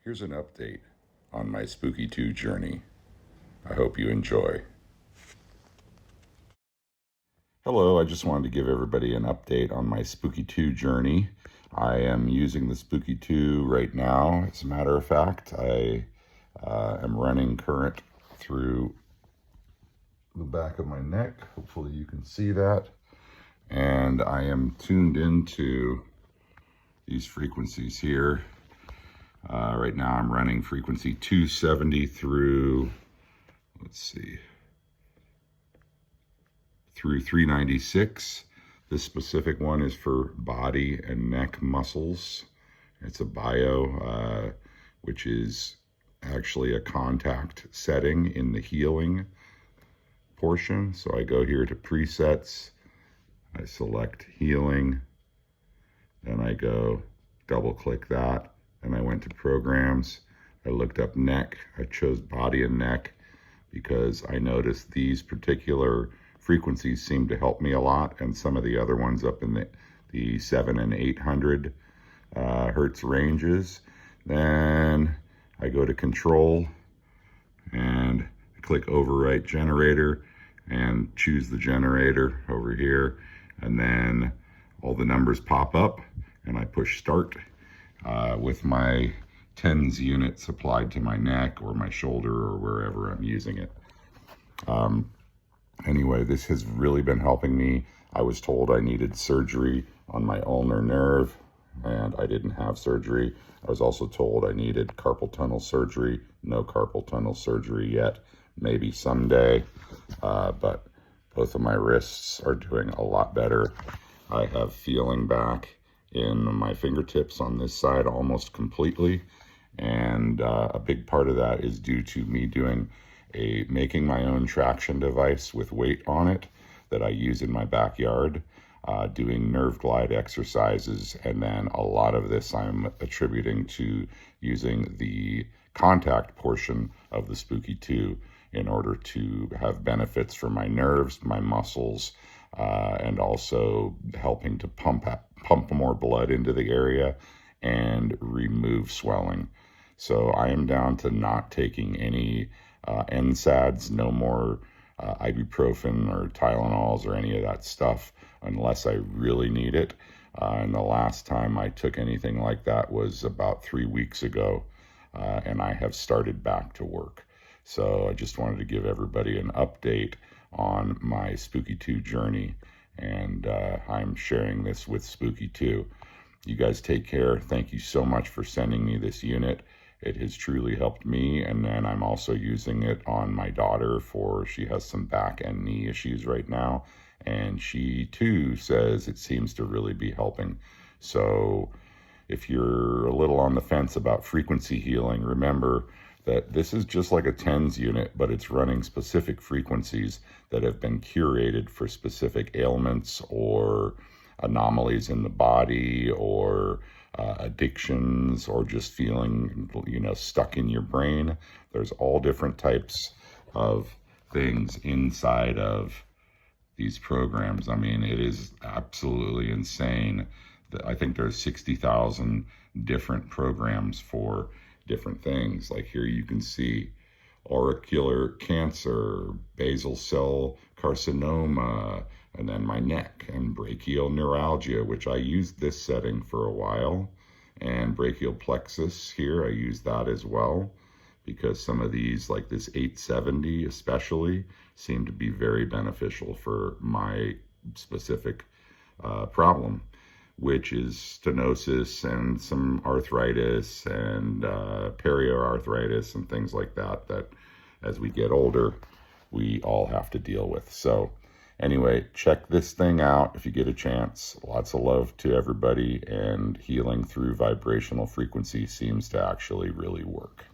Here's an update on my Spooky 2 journey. I hope you enjoy. Hello, I just wanted to give everybody an update on my Spooky 2 journey. I am using the Spooky 2 right now. As a matter of fact, I am running current through the back of my neck. Hopefully you can see that. And I am tuned into these frequencies here. Right now I'm running frequency 270 through, through 396. This specific one is for body and neck muscles. It's a bio, which is actually a contact setting in the healing portion. So I go here to presets, I select healing, then I go double click that, and I went to programs. I looked up neck. I chose body and neck because I noticed these particular frequencies seem to help me a lot, and some of the other ones up in the 700 and 800 hertz ranges. Then I go to control and click overwrite generator and choose the generator over here, and then all the numbers pop up and I push start with my TENS units applied to my neck or my shoulder or wherever I'm using it. Anyway, this has really been helping me. I was told I needed surgery on my ulnar nerve, and I didn't have surgery. I was also told I needed carpal tunnel surgery. No carpal tunnel surgery yet, maybe someday, but both of my wrists are doing a lot better. I have feeling back in my fingertips on this side almost completely, and a big part of that is due to me making my own traction device with weight on it that I use in my backyard, doing nerve glide exercises, and then a lot of this I'm attributing to using the contact portion of the Spooky 2 in order to have benefits for my nerves, my muscles, and also helping to pump more blood into the area and remove swelling. So I am down to not taking any NSAIDs, no more ibuprofen or Tylenols or any of that stuff unless I really need it. And the last time I took anything like that was about 3 weeks ago, and I have started back to work. So I just wanted to give everybody an update on my Spooky 2 journey, and I'm sharing this with Spooky 2. You guys take care. Thank you so much for sending me this unit. It has truly helped me, and then I'm also using it on my daughter she has some back and knee issues right now, and she too says it seems to really be helping. So if you're a little on the fence about frequency healing, remember that this is just like a TENS unit, but it's running specific frequencies that have been curated for specific ailments or anomalies in the body or addictions or just feeling, stuck in your brain. There's all different types of things inside of these programs. I mean, it is absolutely insane. I think there's 60,000 different programs for different things. Like here you can see auricular cancer, basal cell carcinoma, and then my neck, and brachial neuralgia, which I used this setting for a while, and brachial plexus here, I use that as well, because some of these, like this 870 especially, seem to be very beneficial for my specific problem, which is stenosis and some arthritis and perioarthritis and things like that, that as we get older, we all have to deal with. So anyway, check this thing out if you get a chance. Lots of love to everybody, and healing through vibrational frequency seems to actually really work.